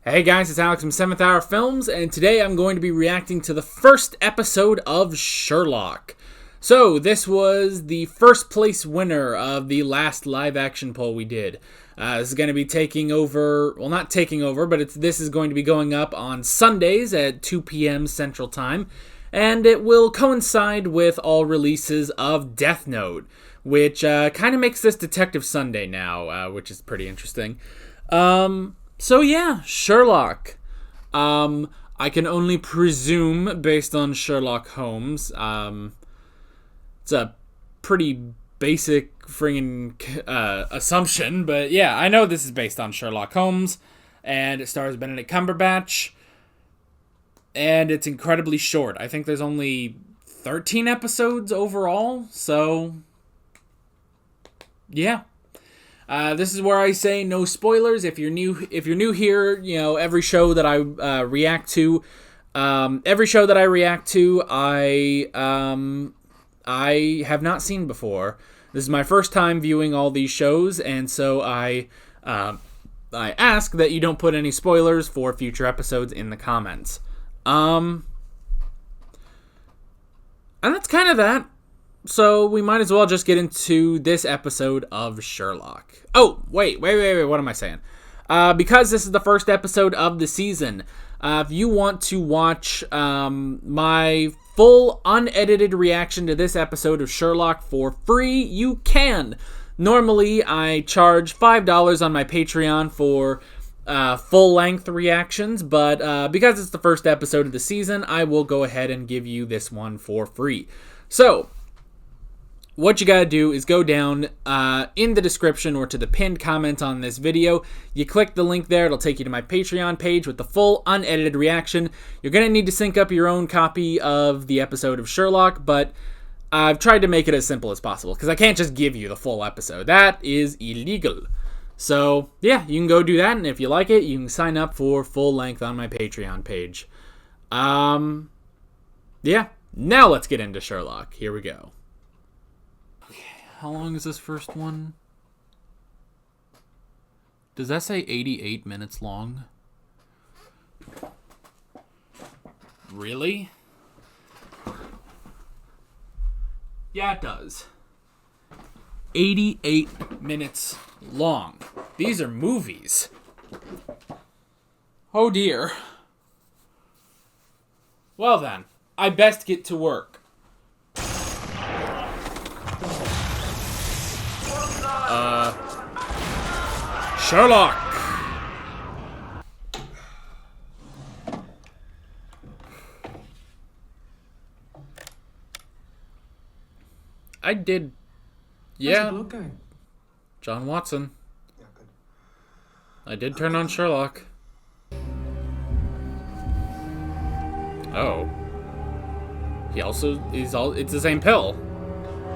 Hey guys, it's Alex from 7th Hour Films, and today I'm going to be reacting to the first episode of Sherlock. So, this was the first place winner of the last live-action poll we did. This is going to be taking over, well, not taking over, but this is going to be going up on Sundays at 2 p.m. Central Time, and it will coincide with all releases of Death Note, which kind of makes this Detective Sunday now, which is pretty interesting. So yeah, Sherlock. I can only presume, based on Sherlock Holmes, it's a pretty basic friggin' assumption, but yeah, I know this is based on Sherlock Holmes, and it stars Benedict Cumberbatch, and it's incredibly short. I think there's only 13 episodes overall, so yeah. This is where I say no spoilers. If you're new here, you know, every show that I react to, I have not seen before. This is my first time viewing all these shows, and so I ask that you don't put any spoilers for future episodes in the comments. And that's kind of that. So we might as well just get into this episode of Sherlock. Oh, wait, what am I saying? Because this is the first episode of the season, if you want to watch my full unedited reaction to this episode of Sherlock for free, you can. Normally, I charge $5 on my Patreon for full-length reactions, but because it's the first episode of the season, I will go ahead and give you this one for free. So, what you gotta do is go down in the description or to the pinned comment on this video. You click the link there, it'll take you to my Patreon page with the full unedited reaction. You're gonna need to sync up your own copy of the episode of Sherlock, but I've tried to make it as simple as possible because I can't just give you the full episode. That is illegal. So yeah, you can go do that, and if you like it, you can sign up for full length on my Patreon page. Yeah, now let's get into Sherlock. Here we go. How long is this first one? Does that say 88 minutes long? Really? Yeah, it does. 88 minutes long. These are movies. Oh dear. Well then, I best get to work. Sherlock! I did. Yeah. How's the blood going? John Watson. Yeah, good. I did turn on Sherlock. Oh. It's the same pill.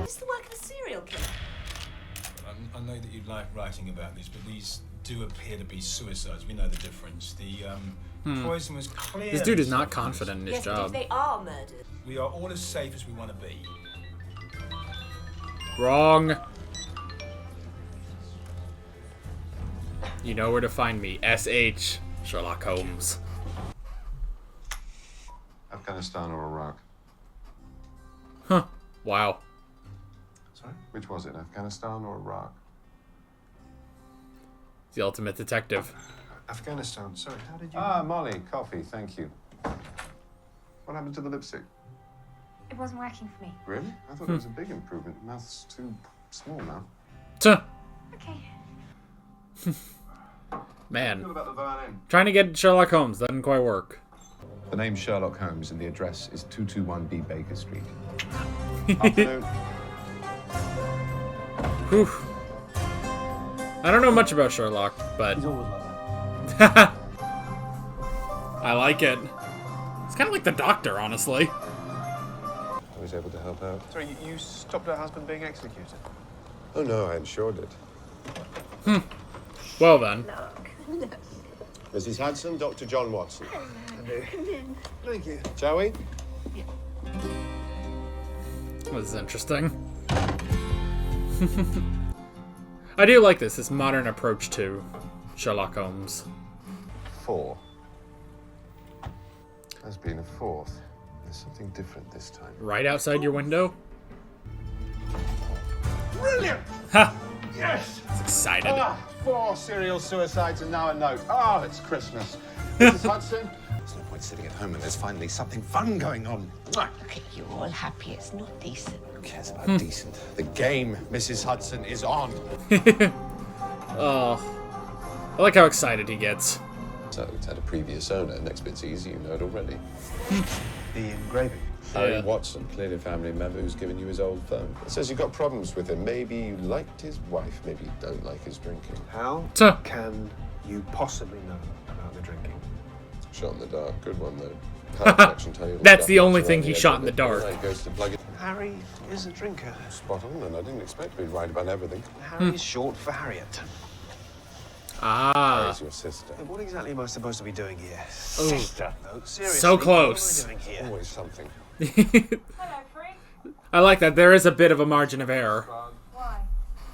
It's the work of a serial killer. I know that you like writing about these, but these do appear to be suicides. We know the difference. The poison was clear. This dude is not confident in his Yes, but job. if they are murdered. We are all as safe as we want to be. Wrong. You know where to find me. S.H. Sherlock Holmes. Afghanistan or Iraq? Huh. Wow. Sorry? Which was it, Afghanistan or Iraq? The ultimate detective. Afghanistan. Sorry, how did you... Ah, Molly, coffee, thank you. What happened to the lipstick? It wasn't working for me. Really? I thought it was a big improvement. Mouth's too small now. Tuh. Okay. Man. What about the violin? Trying to get Sherlock Holmes. Doesn't quite work. The name's Sherlock Holmes and the address is 221B Baker Street. Afternoon. Whew. I don't know much about Sherlock, but He's always like that. I like it. It's kind of like the Doctor, honestly. I was able to help out. Sorry, you stopped her husband being executed? Oh no, I ensured it. Well then. Look. Mrs. Hudson, Dr. John Watson. Come in. Thank you. Shall we? This is interesting. I do like this modern approach to Sherlock Holmes. 4. Has been a 4th. There's something different this time. Right outside your window? Brilliant! Ha! Yes! It's excited. 4 serial suicides and now a note. Oh, it's Christmas. Mrs. Hudson? There's no point sitting at home when there's finally something fun going on. Look at you all happy. It's not decent. Who cares about decent? The game, Mrs. Hudson, is on. Oh. I like how excited he gets. So it's had a previous owner. Next bit's easy, you know it already. The engraving. Harry Yeah. Watson, clearly a family member who's given you his old phone. It says you've got problems with him. Maybe you liked his wife, maybe you don't like his drinking. How Tuh. can you possibly know about the drinking? Shot in the dark, good one though. Power protection tell you all That's stuff the only around thing the he edge shot of in the it. dark. Right, goes to plug it. Harry is a drinker. Spot on, and I didn't expect to be right about everything. Harry is short for Harriet. Ah. Where's your sister? What exactly am I supposed to be doing here? Ooh. Sister. No, seriously. So close. What am I doing here? Always something. Hello, Free. I like that. There is a bit of a margin of error. Why?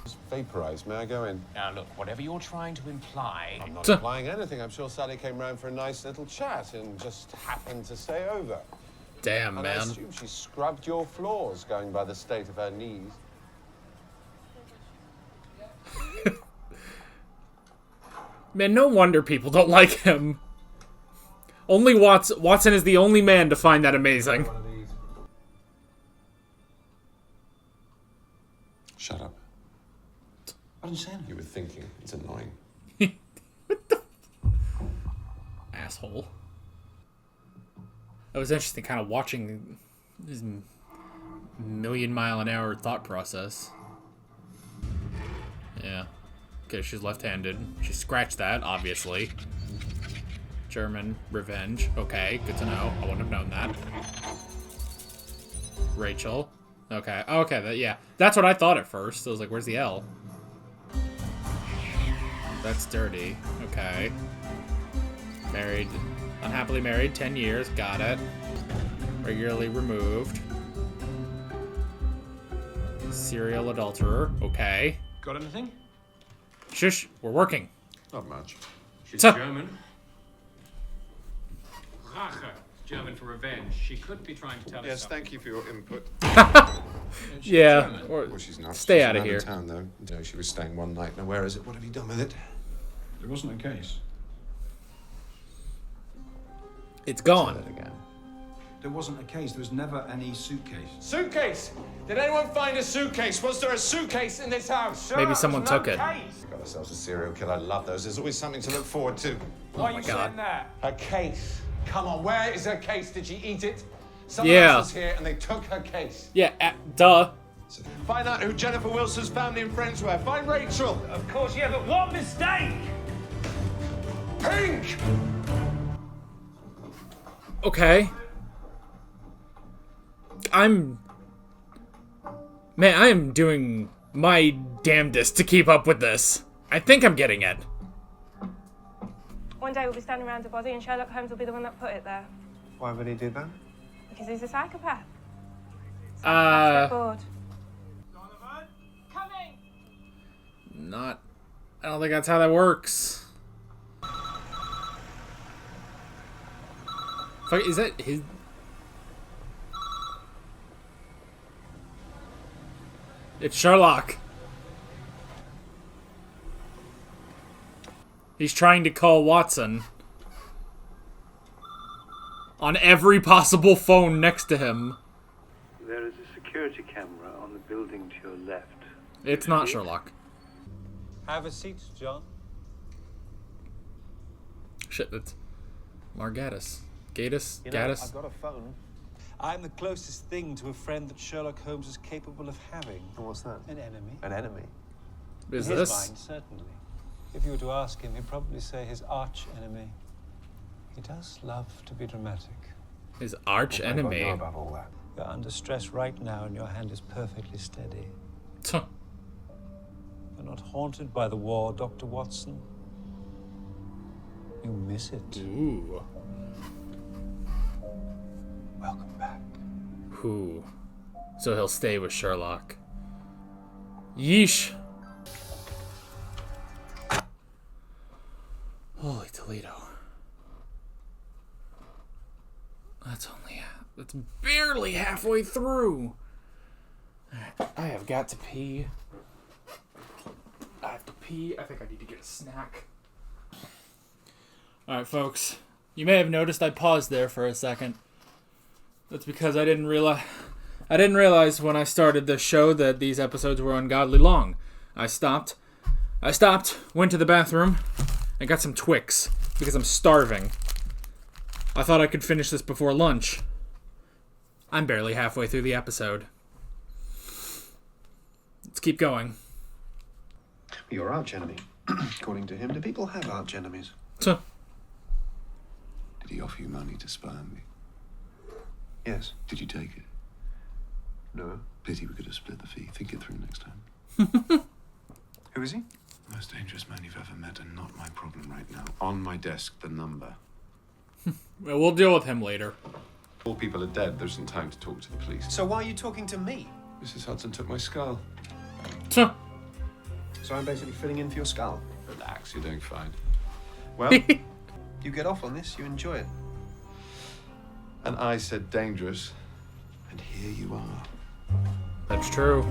Just vaporized. May I go in? Now look, whatever you're trying to imply... I'm not Tuh. implying anything. I'm sure Sally came round for a nice little chat and just happened to stay over. Damn, And I man. assume she scrubbed your floors, going by the state of her knees. Man, no wonder people don't like him. Only Watson is the only man to find that amazing. Shut up. I didn't say anything. You were thinking. It's annoying. Asshole. It was interesting kind of watching his million-mile-an-hour thought process. Yeah. Okay, she's left-handed. She scratched that, obviously. German revenge. Okay, good to know. I wouldn't have known that. Rachel. Okay. Okay, yeah. That's what I thought at first. I was like, where's the L? That's dirty. Okay. Married. Unhappily married. 10 years. Got it. Regularly removed. Serial adulterer. Okay. Got anything? Shush. We're working. Not much. She's Tuh. German. Rache. German for revenge. She could be trying to tell us Yes, something. thank you for your input. Yeah. Or, Well, she's not. Stay She's out of out here. of town, though. You know, she was staying one night. Now, where is it? What have you done with it? There wasn't a case. it's Say gone. that again. There wasn't a case. There was never any suitcase. Suitcase! Did anyone find a suitcase? Was there a suitcase in this house? Maybe someone took it. Got ourselves a serial killer. I love those. There's always something to look forward to. Why my you God. saying that? A case. Come on, where is her case? Did she eat it? Someone Yeah. else was here and they took her case. Yeah, duh. Find out who Jennifer Wilson's family and friends were. Find Rachel. Of course, yeah, but what mistake? Pink! Okay. Man, I am doing my damnedest to keep up with this. I think I'm getting it. One day we'll be standing around a body and Sherlock Holmes will be the one that put it there. Why would he do that? Because he's a psychopath. Uh, Bored. Coming! not. I don't think that's how that works. Fuck, is that his? It's Sherlock. He's trying to call Watson. On every possible phone next to him. There is a security camera on the building to your left. It's not Sherlock. Have a seat, John. Shit, that's Margatus. Gatus? You know, Gaddis? I've got a phone. I'm the closest thing to a friend that Sherlock Holmes is capable of having. And what's that? An enemy. An enemy? Is In his this? mind, certainly. If you were to ask him, he'd probably say his arch enemy. He does love to be dramatic. His arch What do I enemy. know about all that? You're under stress right now and your hand is perfectly steady. Tuh. You're not haunted by the war, Dr. Watson. You miss it. Ooh. Welcome back. Who? So he'll stay with Sherlock. Yeesh. Holy Toledo. That's barely halfway through. I have got to pee. I have to pee. I think I need to get a snack. Alright, folks. You may have noticed I paused there for a second. That's because I didn't realize when I started the show that these episodes were ungodly long. I stopped, went to the bathroom, and got some Twix because I'm starving. I thought I could finish this before lunch. I'm barely halfway through the episode. Let's keep going. Your arch enemy. According to him, do people have arch enemies? Did he offer you money to spy on me? Yes. Did you take it? No. Pity we could have split the fee. Think it through next time. Who is he? Most dangerous man you've ever met, and not my problem right now. On my desk, the number. Well, we'll deal with him later. All people are dead. There isn't time to talk to the police. So why are you talking to me? Mrs. Hudson took my skull. So I'm basically filling in for your skull. Relax, you're doing fine. Well, you get off on this, you enjoy it. and I said dangerous, and here you are. That's true.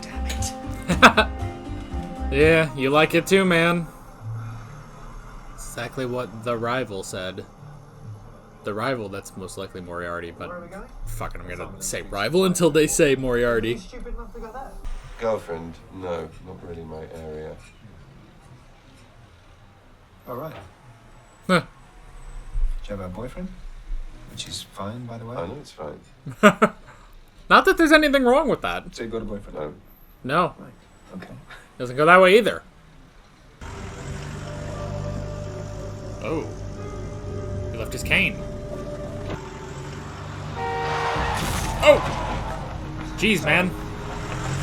Damn it. Yeah, you like it too, man. Exactly what the rival said. The rival, that's most likely Moriarty, but fucking, I'm gonna say rival until they say Moriarty. Stupid enough to go there. Girlfriend? No, not really my area. All right. Huh. Do you have a boyfriend? Which is fine, by the way. I know it's fine. Not that there's anything wrong with that. So you got a boyfriend? No. No. Right. Okay. Doesn't go that way either. Oh. He left his cane. Oh! Jeez, man.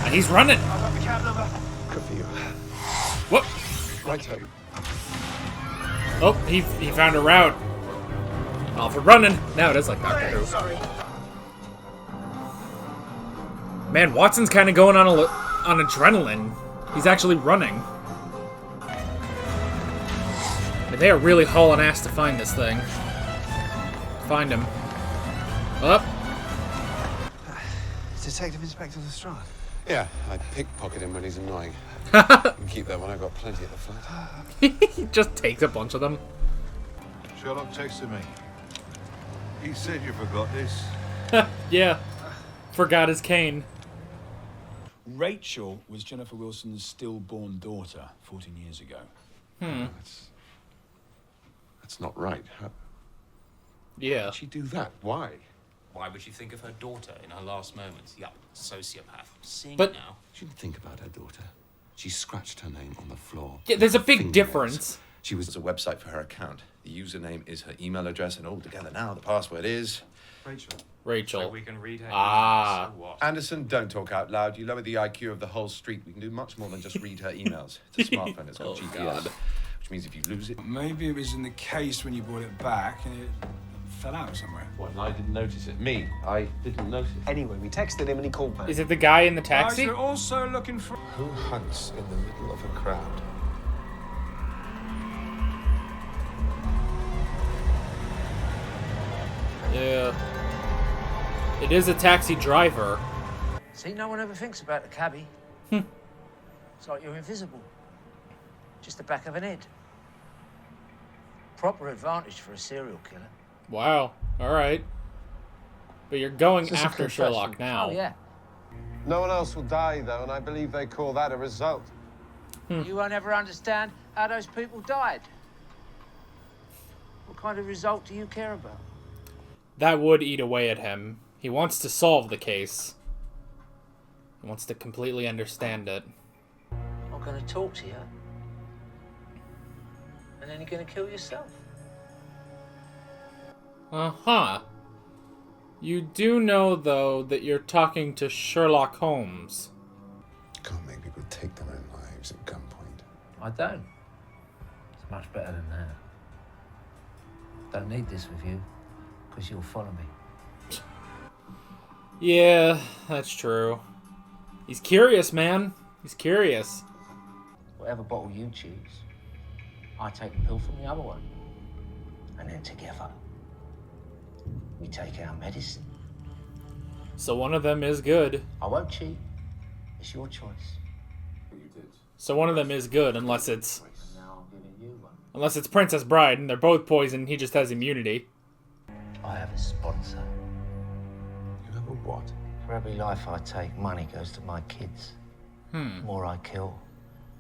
And he's running. I've got the cab number. Good for you. What? Right home. Oh, he found a route. Off for running. Now it is like Doctor Who. Sorry. Man, Watson's kind of going on adrenaline. He's actually running. And they are really hauling ass to find this thing. Find him. Up. Detective Inspector Lestrade. Yeah, I pickpocket him when he's annoying. You can keep that one, I've got plenty at the flat. He just takes a bunch of them. Sherlock texted me. He said you forgot this. Yeah. Forgot his cane. Rachel was Jennifer Wilson's stillborn daughter 14 years ago. That's not right. How Yeah. did she do that? Why? Why would she think of her daughter in her last moments? Yup, sociopath. Seeing But- it now. She didn't think about her daughter. She scratched her name on the floor. Yeah, there's a big Fingernails. difference. She was a website for her account. The username is her email address, and all together now the password is... Rachel. Rachel. So we can read her Ah. emails, so what? Anderson, don't talk out loud. You lower the IQ of the whole street. We can do much more than just read her emails. It's a smartphone. It's got Oh, GPS, God. which means if you lose it... Maybe it was in the case when you brought it back and it fell out somewhere. What, and I didn't notice it? Me? I didn't notice. Anyway, we texted him and he called back. Is it the guy in the taxi? Guys are also looking for... Who hunts in the middle of a crowd? Yeah. It is a taxi driver. See, no one ever thinks about the cabbie. It's like you're invisible. Just the back of an head. Proper advantage for a serial killer. Wow. Alright. But you're going Is this a after confession? Sherlock now. Oh, yeah. No one else will die, though, and I believe they call that a result. You won't ever understand how those people died. What kind of result do you care about? That would eat away at him. He wants to solve the case. He wants to completely understand it. I'm going to talk to you. And then you're going to kill yourself. Uh-huh. You do know, though, that you're talking to Sherlock Holmes. Can't make people take their own lives at gunpoint. I don't. It's much better than that. Don't need this with you, because you'll follow me. Yeah, that's true. He's curious, man. He's curious. Whatever bottle you choose, I take the pill from the other one. And then together, we take our medicine. So one of them is good. I won't cheat. It's your choice. So one of them is good, unless it's Now I'm giving you one. Princess Bride, and they're both poisoned. And he just has immunity. I have a sponsor. You have a what? For every life I take, money goes to my kids. The more I kill,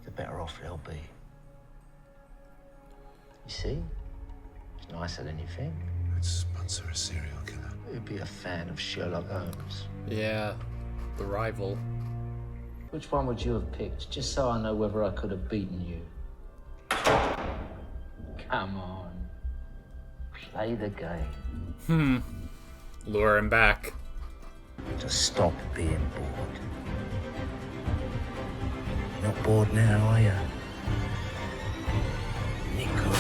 the better off they'll be. You see? It's nicer than you think. Let's sponsor a serial killer. You'd be a fan of Sherlock Holmes. Yeah, the rival. Which one would you have picked, just so I know whether I could have beaten you? Come on. Play the game. Lure him back. Just stop being bored. Not bored now, are you? Nico.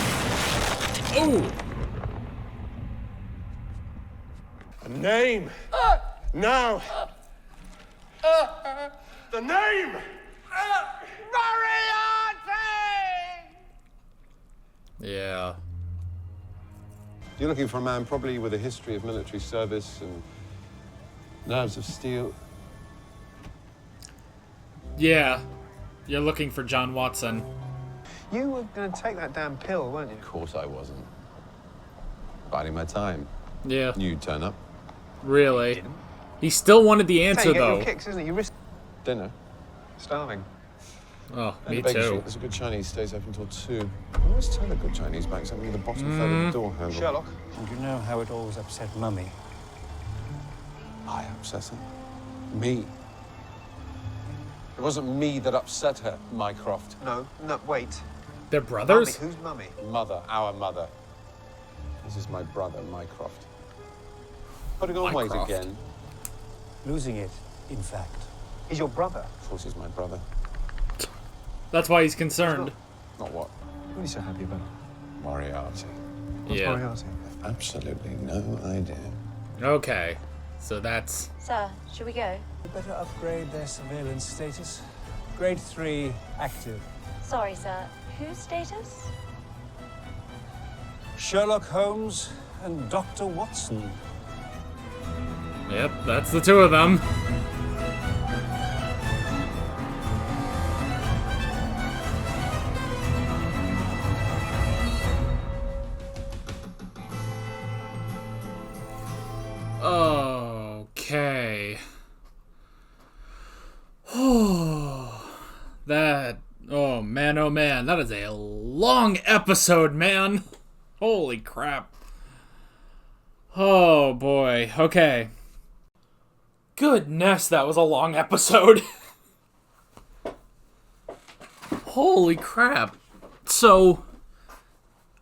Oh! A name. Now. The name. Yeah. You're looking for a man probably with a history of military service and nerves of steel. Yeah. You're looking for John Watson. You were going to take that damn pill, weren't you? Of course I wasn't. Biding my time. Yeah. You'd turn up. Really? He still wanted the That's how answer, you get though. your kicks, isn't it? You risk Dinner. starving. Oh, And me the Baker too. Street, there's a good Chinese stays open until 2. I always tell a good Chinese back something in the bottom third of the door handle. Sherlock. And you know how it always upset Mummy. I upset her. Me. It wasn't me that upset her, Mycroft. No, wait. They're brothers? Mummy, who's mummy? Mother, our mother. This is my brother, Mycroft. Putting on weight Mycroft. again. Losing it, in fact. He's your brother. Of course, he's my brother. That's why he's concerned. Not what? What are you so happy about? Moriarty. What's Yeah. Moriarty? Absolutely no idea. Okay. So that's... Sir, should we go? You better upgrade their surveillance status. Grade 3 active. Sorry, sir. Whose status? Sherlock Holmes and Dr. Watson. Yep, that's the two of them. Okay. Oh man, that is a long episode, man. Holy crap. Oh boy, okay. Goodness, that was a long episode. Holy crap. So,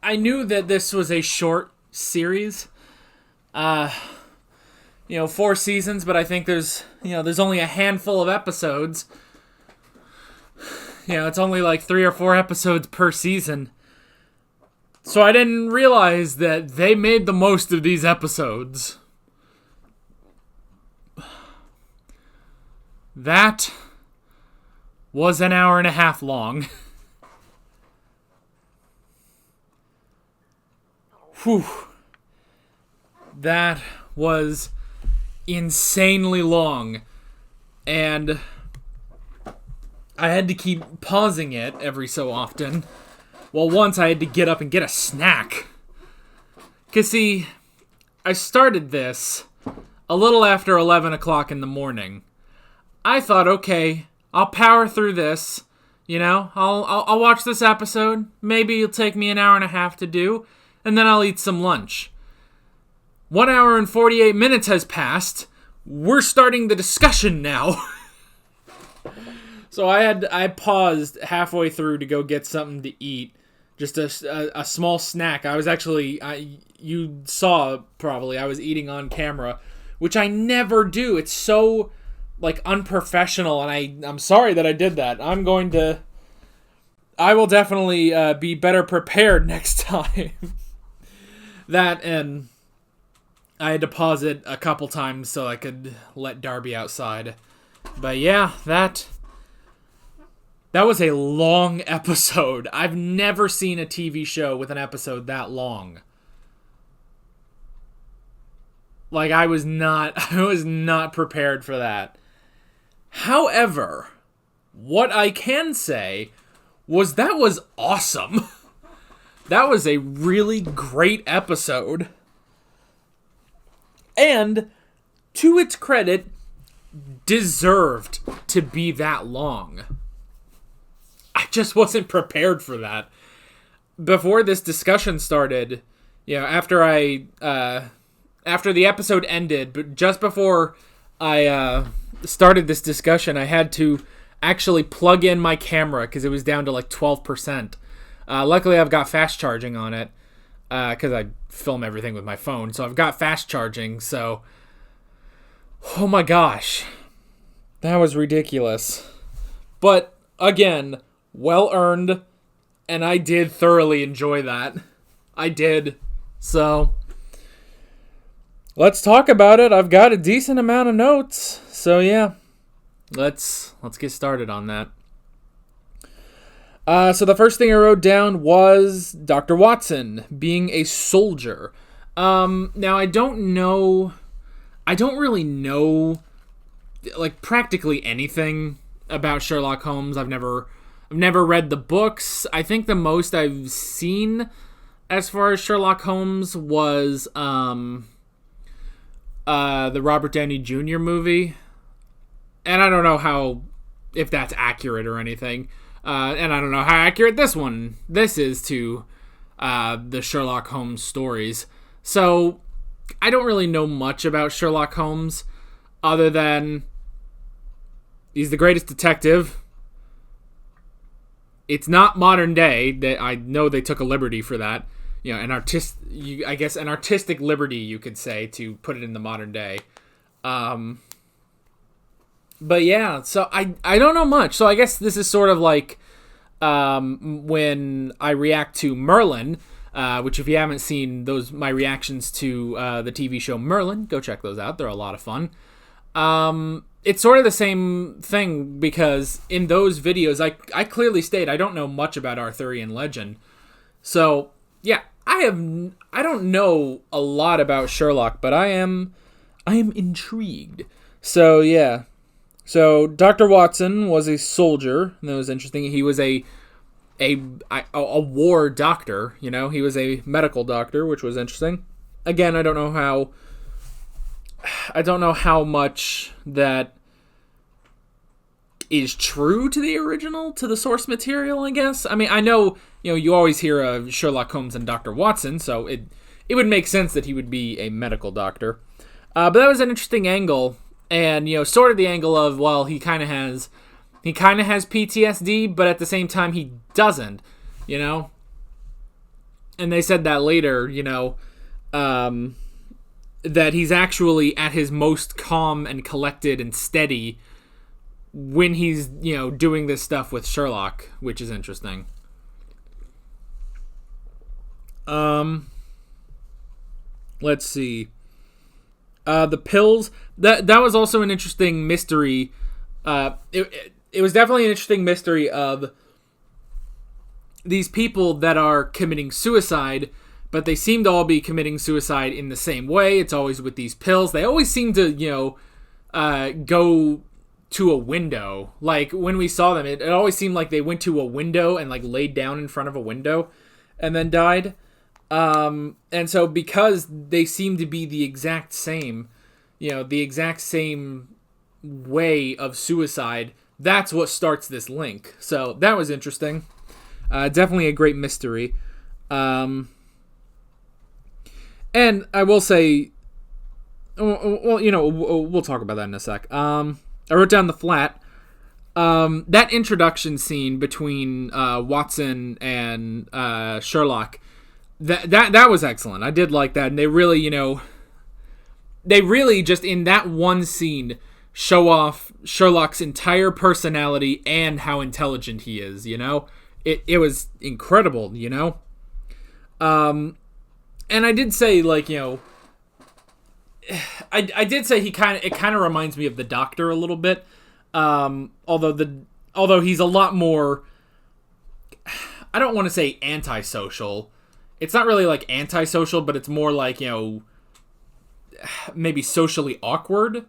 I knew that this was a short series. 4 seasons, but I think there's only a handful of episodes. It's only like 3 or 4 episodes per season. So I didn't realize that they made the most of these episodes. That was an hour and a half long. Whew. That was insanely long. And I had to keep pausing it every so often. Well, once I had to get up and get a snack. 'Cause see, I started this a little after 11 o'clock in the morning. I thought, okay, I'll power through this. I'll watch this episode. Maybe it'll take me an hour and a half to do. And then I'll eat some lunch. 1 hour and 48 minutes has passed. We're starting the discussion now. So I paused halfway through to go get something to eat. Just a small snack. I was actually, you saw probably, I was eating on camera, which I never do. It's so, unprofessional, and I'm sorry that I did that. I will definitely be better prepared next time. That, and I had to pause it a couple times so I could let Darby outside. But yeah, that was a long episode. I've never seen a TV show with an episode that long. Like, I was not prepared for that. However, what I can say was that was awesome. That was a really great episode. And, to its credit, deserved to be that long. I just wasn't prepared for that. Before this discussion started, after the episode ended, but just before I started this discussion, I had to actually plug in my camera because it was down to like 12%. Luckily, I've got fast charging on it because I film everything with my phone, so I've got fast charging. So, oh my gosh, that was ridiculous. But again, well earned, and I did thoroughly enjoy that. I did. So, let's talk about it. I've got a decent amount of notes. So yeah, let's get started on that. So the first thing I wrote down was Dr. Watson being a soldier. Now I don't really know like practically anything about Sherlock Holmes. I've never read the books. I think the most I've seen as far as Sherlock Holmes was the Robert Downey Jr. movie. And I don't know if that's accurate or anything. And I don't know how accurate this is to the Sherlock Holmes stories. So I don't really know much about Sherlock Holmes other than he's the greatest detective. It's not modern day. I know they took a liberty for that. An artistic liberty, you could say, to put it in the modern day. But yeah, so I don't know much. So I guess this is sort of like when I react to Merlin, which if you haven't seen my reactions to the TV show Merlin, go check those out. They're a lot of fun. It's sort of the same thing because in those videos, I clearly state I don't know much about Arthurian legend. So yeah, I don't know a lot about Sherlock, but I am intrigued. So yeah. So Dr. Watson was a soldier, and that was interesting. He was a war doctor, he was a medical doctor, which was interesting. Again, I don't know how much that is true to the original, to the source material, I guess. I mean, I know, you always hear of Sherlock Holmes and Dr. Watson, so it would make sense that he would be a medical doctor. But that was an interesting angle. And, sort of the angle of, well, he kind of has PTSD, but at the same time he doesn't, And they said that later, that he's actually at his most calm and collected and steady when he's, doing this stuff with Sherlock, which is interesting. Let's see. The pills, that was also an interesting mystery. It was definitely an interesting mystery of these people that are committing suicide, but they seem to all be committing suicide in the same way. It's always with these pills. They always seem to, go to a window. Like, when we saw them, it always seemed like they went to a window and, like, laid down in front of a window and then died. And so because they seem to be the exact same, the exact same way of suicide, that's what starts this link. So that was interesting. Definitely a great mystery. And I will say, well, we'll talk about that in a sec. I wrote down the flat. That introduction scene between Watson and Sherlock, that was excellent. I did like that, and they really just in that one scene show off Sherlock's entire personality and how intelligent he is. It was incredible. And I did say I did say it kind of reminds me of the Doctor a little bit. Although he's a lot more, I don't want to say antisocial. It's not really like antisocial, but it's more like, maybe socially awkward.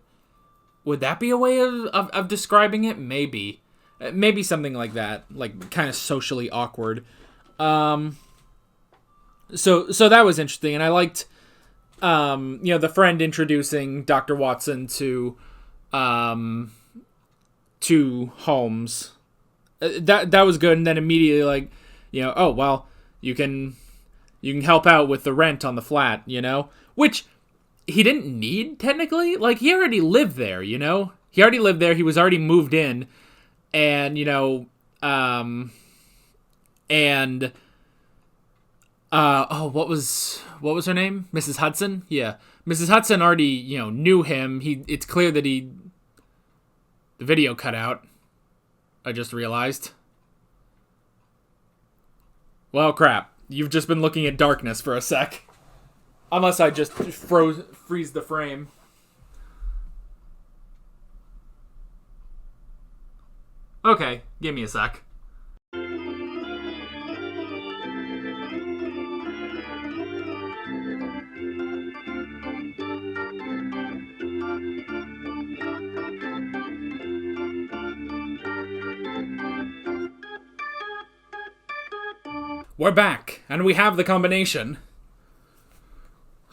Would that be a way of describing it? Maybe something like that, like kind of socially awkward. So that was interesting, and I liked, the friend introducing Dr. Watson to Holmes. That was good, and then immediately like, oh well, you can help out with the rent on the flat, which he didn't need technically. Like, he already lived there, he already lived there. He was already moved in, and what was her name? Mrs. Hudson? Yeah. Mrs. Hudson already, knew him. It's clear that the video cut out. I just realized. Well, crap. You've just been looking at darkness for a sec. Unless I just freeze the frame. Okay, give me a sec. We're back, and we have the combination.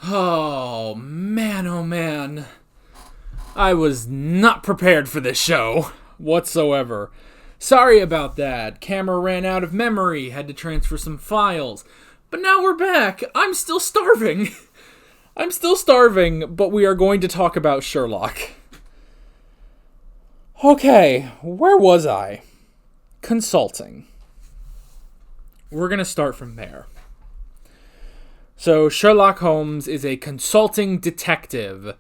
Oh man. I was not prepared for this show whatsoever. Sorry about that. Camera ran out of memory, had to transfer some files. But now we're back. I'm still starving. But we are going to talk about Sherlock. Okay, where was I? Consulting. We're going to start from there. So, Sherlock Holmes is a consulting detective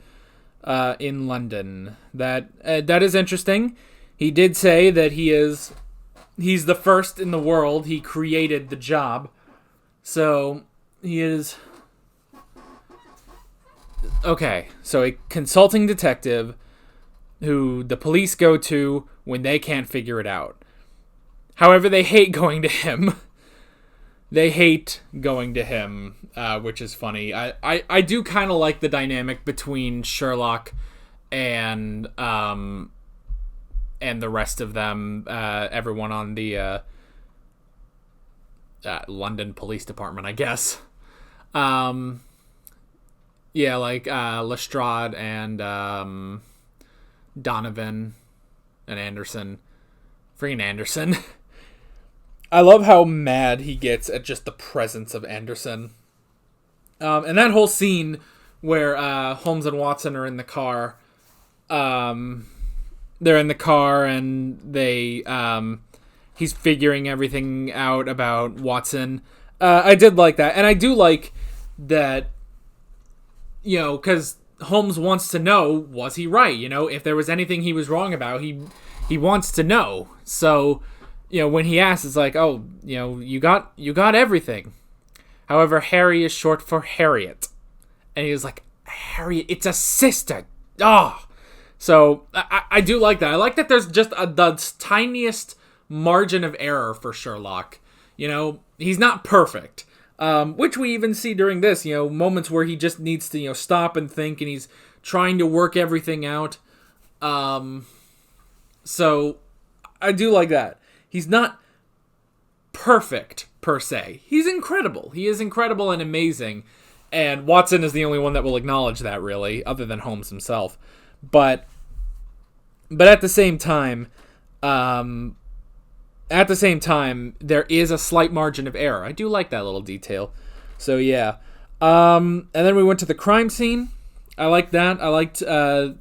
in London. That is interesting. He did say that he's the first in the world. He created the job. So, he is... Okay, so a consulting detective who the police go to when they can't figure it out. However, they hate going to him. Which is funny. I do kind of like the dynamic between Sherlock and the rest of them, everyone on the London Police Department, I guess. Lestrade and Donovan and Anderson. Freaking Anderson. I love how mad he gets at just the presence of Anderson. And that whole scene where Holmes and Watson are in the car. They're in the car and he's figuring everything out about Watson. I did like that. And I do like that, because Holmes wants to know, was he right? If there was anything he was wrong about, he wants to know. So... when he asks, it's like, oh, you got everything. However, Harry is short for Harriet. And he was like, Harriet, it's a sister. Oh. So, I do like that. I like that there's just the tiniest margin of error for Sherlock. He's not perfect. Which we even see during this, moments where he just needs to, stop and think, and he's trying to work everything out. So, I do like that. He's not perfect, per se. He's incredible. He is incredible and amazing. And Watson is the only one that will acknowledge that, really, other than Holmes himself. But at the same time, there is a slight margin of error. I do like that little detail. So, yeah. And then we went to the crime scene. I liked that. I liked them,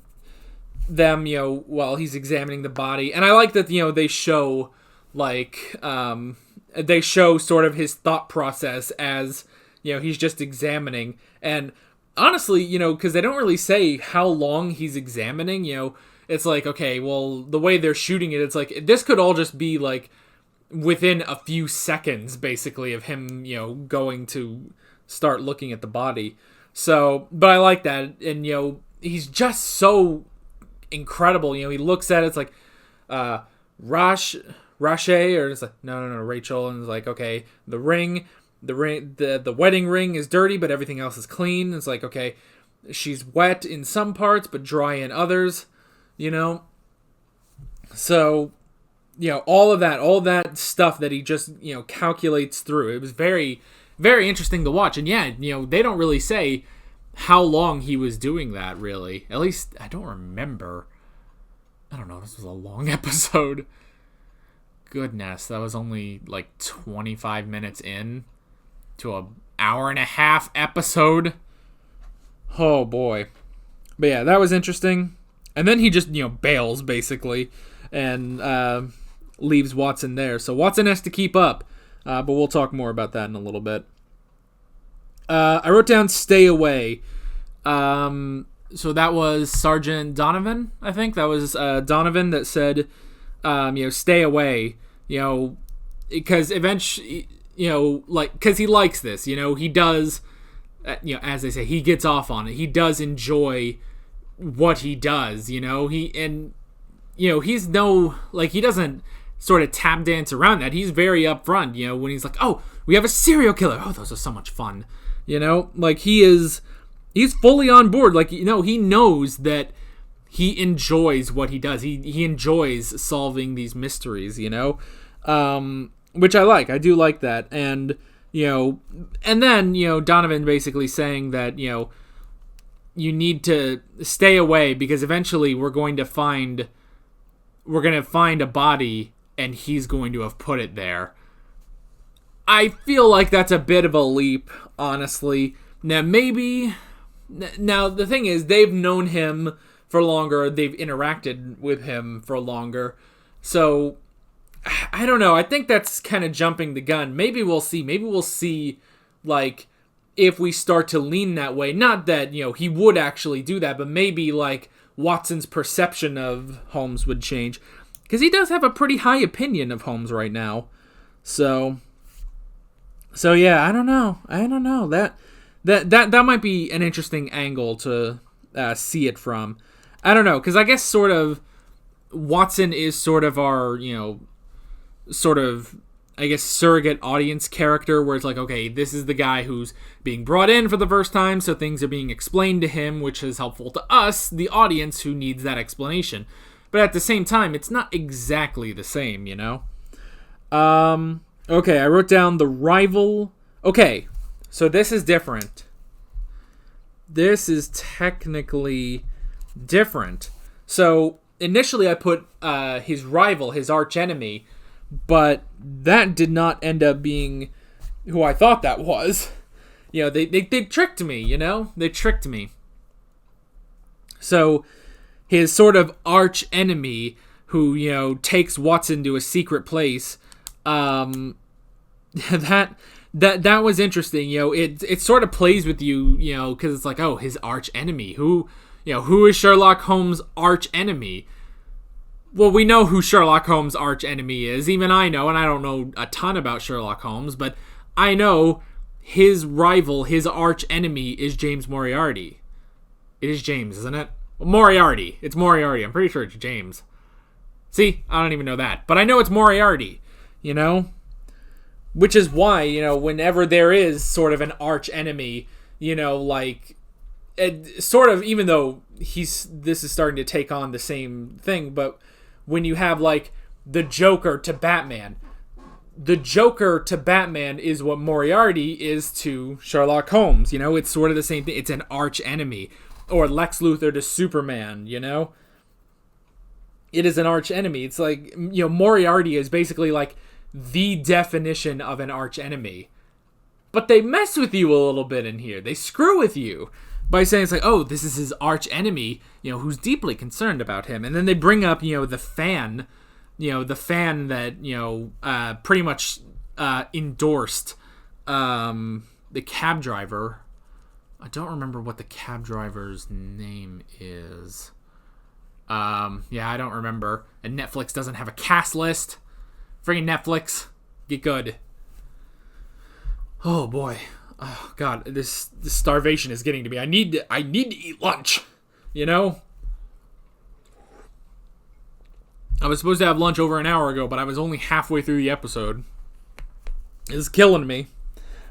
while he's examining the body. And I like that, they show... they show sort of his thought process as, he's just examining. And honestly, because they don't really say how long he's examining, it's like, okay, well, the way they're shooting it, it's like, this could all just be, within a few seconds, basically, of him, going to start looking at the body. So, but I like that. And, he's just so incredible. He looks at it, it's like, Rache, or it's like, no, Rachel, and it's like, okay, the wedding ring is dirty, but everything else is clean. It's like, okay, she's wet in some parts but dry in others, So, all of that stuff that he just, calculates through. It was very, very interesting to watch. And yeah, they don't really say how long he was doing that, really. At least, I don't remember. I don't know, this was a long episode. Goodness, that was only like 25 minutes in to an hour and a half episode. Oh boy. But yeah, that was interesting. And then he just, bails basically and leaves Watson there. So Watson has to keep up. But we'll talk more about that in a little bit. I wrote down Stay Away. So that was Sergeant Donovan, I think. That was Donovan that said, stay away, because eventually, because he likes this, he does, as they say, he gets off on it. He does enjoy what he does, he's he doesn't sort of tap dance around that. He's very upfront, when he's like, oh, we have a serial killer. Oh, those are so much fun, he's fully on board. He knows that he enjoys what he does. He enjoys solving these mysteries, which I like. I do like that. And, and then, Donovan basically saying that, you need to stay away because eventually we're going to find a body and he's going to have put it there. I feel like that's a bit of a leap, honestly. Now, the thing is, they've known him for longer. They've interacted with him for longer. So, I don't know. I think that's kind of jumping the gun. Maybe we'll see. Maybe we'll see, if we start to lean that way. Not that, he would actually do that, but maybe, Watson's perception of Holmes would change. Because he does have a pretty high opinion of Holmes right now. So yeah, I don't know. That might be an interesting angle to see it from. I don't know, because I guess sort of Watson is sort of our, surrogate audience character, where it's like, okay, this is the guy who's being brought in for the first time, so things are being explained to him, which is helpful to us, the audience, who needs that explanation. But at the same time, it's not exactly the same, Okay, I wrote down The Rival. Okay, so this is different. This is technically different. So initially I put his rival, his archenemy, but that did not end up being who I thought that was. They tricked me, They tricked me. So his sort of arch enemy who, takes Watson to a secret place, that was interesting. It sort of plays with you, because it's like, oh, his arch enemy. Who is Sherlock Holmes' arch enemy? Well, we know who Sherlock Holmes' arch enemy is. Even I know, and I don't know a ton about Sherlock Holmes, but I know his rival, his arch enemy, is James Moriarty. It is James, isn't it? Moriarty. It's Moriarty. I'm pretty sure it's James. See, I don't even know that, but I know it's Moriarty. Which is why, whenever there is sort of an arch enemy, sort of, even though this is starting to take on the same thing, but when you have, the Joker to Batman, the Joker to Batman is what Moriarty is to Sherlock Holmes, it's sort of the same thing. It's an arch enemy. Or Lex Luthor to Superman, It is an arch enemy. It's like, Moriarty is basically the definition of an arch enemy. But they mess with you a little bit in here. They screw with you by saying it's like, oh, this is his arch enemy, who's deeply concerned about him. And then they bring up, the fan, that, pretty much endorsed the cab driver. I don't remember what the cab driver's name is. Yeah, I don't remember. And Netflix doesn't have a cast list. Freaking Netflix. Get good. Oh, boy. Oh, God. This starvation is getting to me. I need to eat lunch. I was supposed to have lunch over an hour ago, but I was only halfway through the episode. It's killing me.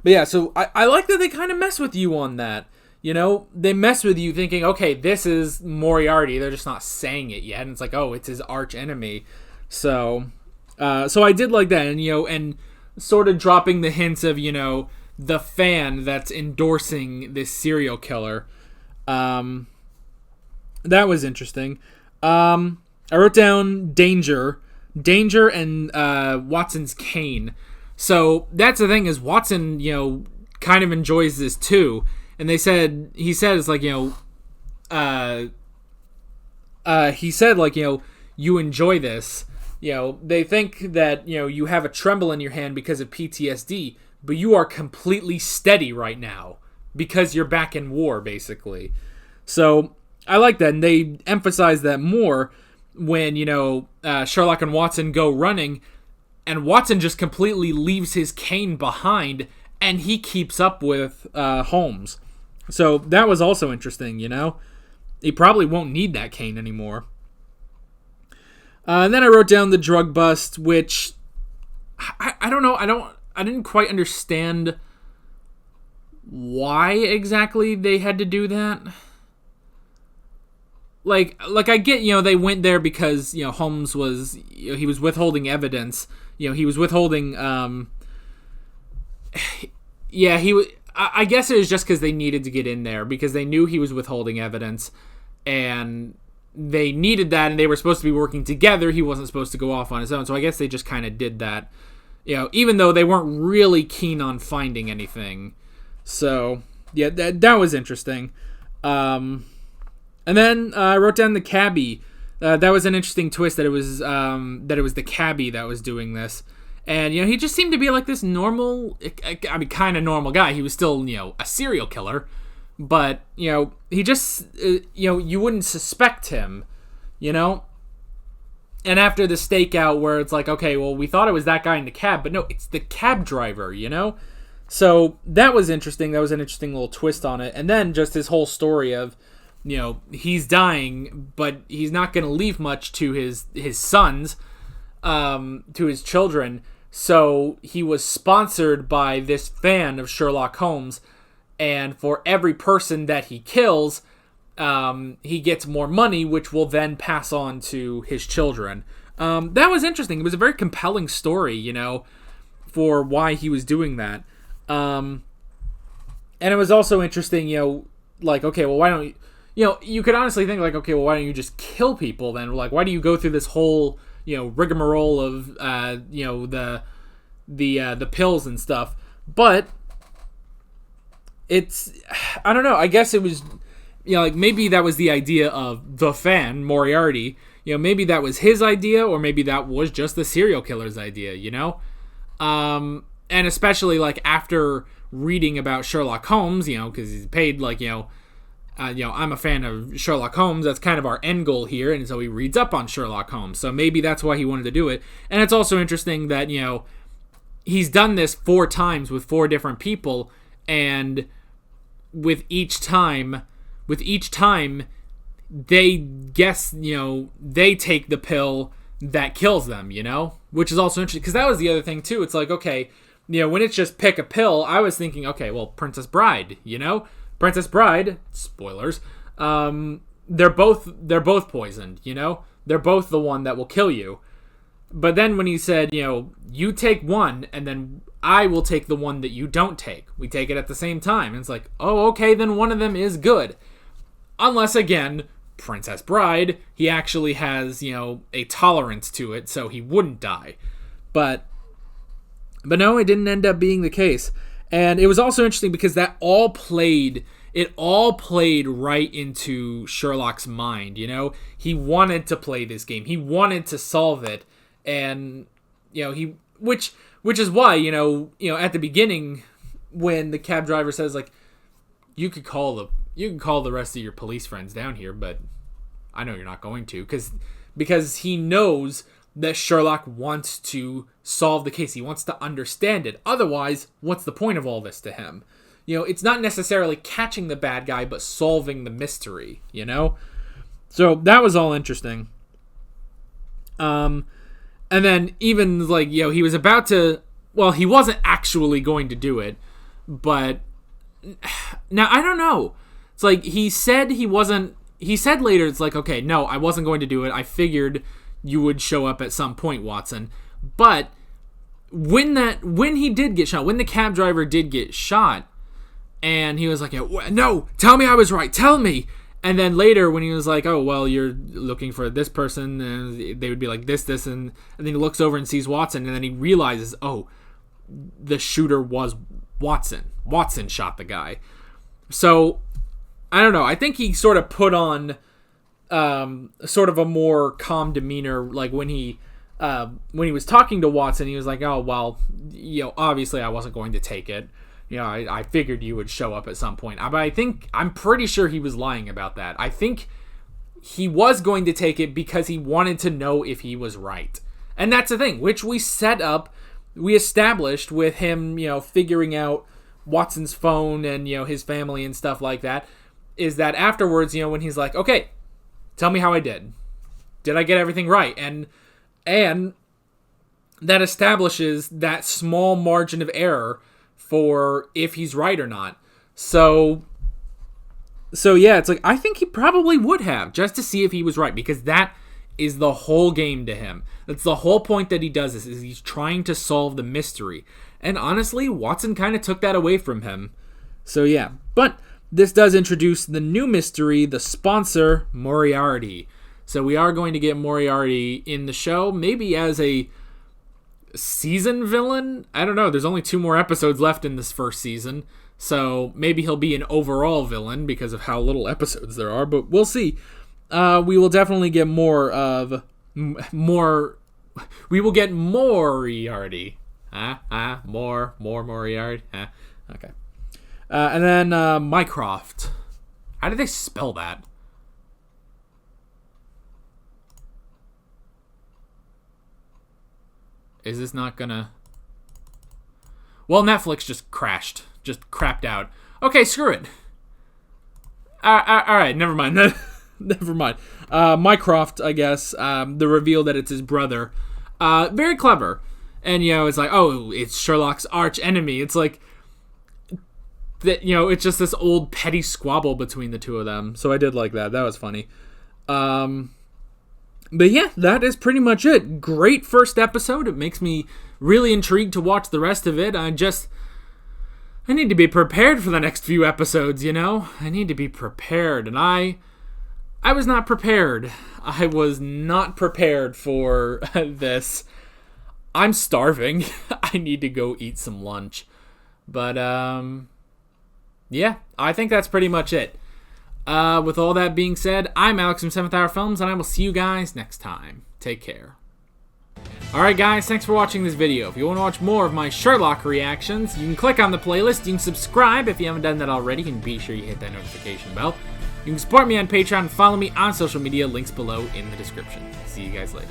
But yeah, so I like that they kind of mess with you on that. You know, they mess with you thinking, okay, this is Moriarty. They're just not saying it yet. And it's like, oh, it's his arch enemy. So I did like that. And, you know, and sort of dropping the hints of, you know, the fan that's endorsing this serial killer. That was interesting. I wrote down Danger and Watson's cane. So that's the thing, is Watson, you know, kind of enjoys this too. And he said it's like, you know, he said, like, you know, you enjoy this. You know, they think that, you know, you have a tremble in your hand because of PTSD, but you are completely steady right now because you're back in war, basically. So I like that. And they emphasize that more when, you know, Sherlock and Watson go running, and Watson just completely leaves his cane behind, and he keeps up with Holmes. So that was also interesting, you know. He probably won't need that cane anymore. And then I wrote down the drug bust, which I don't know. I didn't quite understand why exactly they had to do that. Like I get, you know, they went there because, you know, Holmes was, you know, he was withholding evidence. You know, he was withholding. Yeah, he was. I guess it was just because they needed to get in there because they knew he was withholding evidence, and they needed that, and they were supposed to be working together. He wasn't supposed to go off on his own, so I guess they just kind of did that. You know, even though they weren't really keen on finding anything. So yeah, that was interesting. And then I wrote down the cabbie. That was an interesting twist that it was the cabbie that was doing this. And, you know, he just seemed to be like this normal, I mean, kind of normal guy. He was still, you know, a serial killer. But, you know, he just, you know, you wouldn't suspect him, you know? And after the stakeout where it's like, okay, well, we thought it was that guy in the cab, but no, it's the cab driver, you know? So that was interesting. That was an interesting little twist on it. And then just his whole story of, you know, he's dying, but he's not going to leave much to his sons, to his children. So he was sponsored by this fan of Sherlock Holmes, and for every person that he kills, he gets more money, which will then pass on to his children. That was interesting. It was a very compelling story, you know, for why he was doing that. And it was also interesting, you know, like, okay, well, why don't you, you know, you could honestly think like, okay, well, why don't you just kill people then? Like, why do you go through this whole, you know, rigmarole of, you know, the pills and stuff? But it's, I don't know. I guess it was, you know, like maybe that was the idea of the fan, Moriarty. You know, maybe that was his idea, or maybe that was just the serial killer's idea, you know? And especially like after reading about Sherlock Holmes, you know, because he's paid like, you know, I'm a fan of Sherlock Holmes. That's kind of our end goal here. And so he reads up on Sherlock Holmes. So maybe that's why he wanted to do it. And it's also interesting that, you know, he's done this 4 times with 4 different people. And with each time, they guess, you know, they take the pill that kills them, you know, which is also interesting. Because that was the other thing, too. It's like, okay, you know, when it's just pick a pill, I was thinking, okay, well, Princess Bride, you know? Princess Bride, spoilers, they're both poisoned, you know? They're both the one that will kill you. But then when he said, you know, you take one, and then I will take the one that you don't take. We take it at the same time. And it's like, oh, okay, then one of them is good. Unless, again, Princess Bride, he actually has, you know, a tolerance to it, so he wouldn't die. But no, it didn't end up being the case. And it was also interesting because it all played right into Sherlock's mind, you know? He wanted to play this game. He wanted to solve it. And, you know, which is why, you know, at the beginning when the cab driver says like, you can call the rest of your police friends down here, but I know you're not going to, because he knows that Sherlock wants to solve the case. He wants to understand it. Otherwise, what's the point of all this to him? You know, it's not necessarily catching the bad guy, but solving the mystery, you know? So that was all interesting. And then even like, you know, he was about to, well, he wasn't actually going to do it, but now I don't know. It's like, he said he wasn't... He said later, it's like, okay, no, I wasn't going to do it. I figured you would show up at some point, Watson. But when he did get shot, when the cab driver did get shot, and he was like, no, tell me I was right, tell me. And then later when he was like, oh, well, you're looking for this person, and they would be like this, and then he looks over and sees Watson, and then he realizes, oh, the shooter was Watson. Watson shot the guy. So, I don't know. I think he sort of put on sort of a more calm demeanor, like when he was talking to Watson, he was like, oh, well, obviously I wasn't going to take it. I figured you would show up at some point. But I'm pretty sure he was lying about that. I think he was going to take it because he wanted to know if he was right. And that's the thing, which we established with him, figuring out Watson's phone and, his family and stuff like that, is that afterwards, when he's like, okay, tell me how I did. Did I get everything right? And that establishes that small margin of error for if he's right or not. So yeah, it's like, I think he probably would have, just to see if he was right, because that is the whole game to him. That's the whole point that he does this, is he's trying to solve the mystery. And honestly, Watson kind of took that away from him. So yeah, but this does introduce the new mystery, the sponsor, Moriarty. So we are going to get Moriarty in the show, maybe as a season villain? I don't know. There's only 2 more episodes left in this first season, so maybe he'll be an overall villain because of how little episodes there are, but we'll see. We will definitely get more. We will get Moriarty. More Moriarty. Okay. And then Mycroft. How did they spell that? Is this not gonna... Well, Netflix just crashed. Just crapped out. Okay, screw it. Alright, never mind. Never mind. Mycroft, I guess. The reveal that it's his brother. Very clever. And, it's like, oh, it's Sherlock's arch enemy. It's like... that it's just this old petty squabble between the two of them. So I did like that. That was funny. But yeah, that is pretty much it. Great first episode. It makes me really intrigued to watch the rest of it. I need to be prepared for the next few episodes, I need to be prepared. And I was not prepared. I was not prepared for this. I'm starving. I need to go eat some lunch. But, yeah, I think that's pretty much it. With all that being said, I'm Alex from 7th Hour Films, and I will see you guys next time. Take care. Alright guys, thanks for watching this video. If you want to watch more of my Sherlock reactions, you can click on the playlist, you can subscribe if you haven't done that already, and be sure you hit that notification bell. You can support me on Patreon and follow me on social media, links below in the description. See you guys later.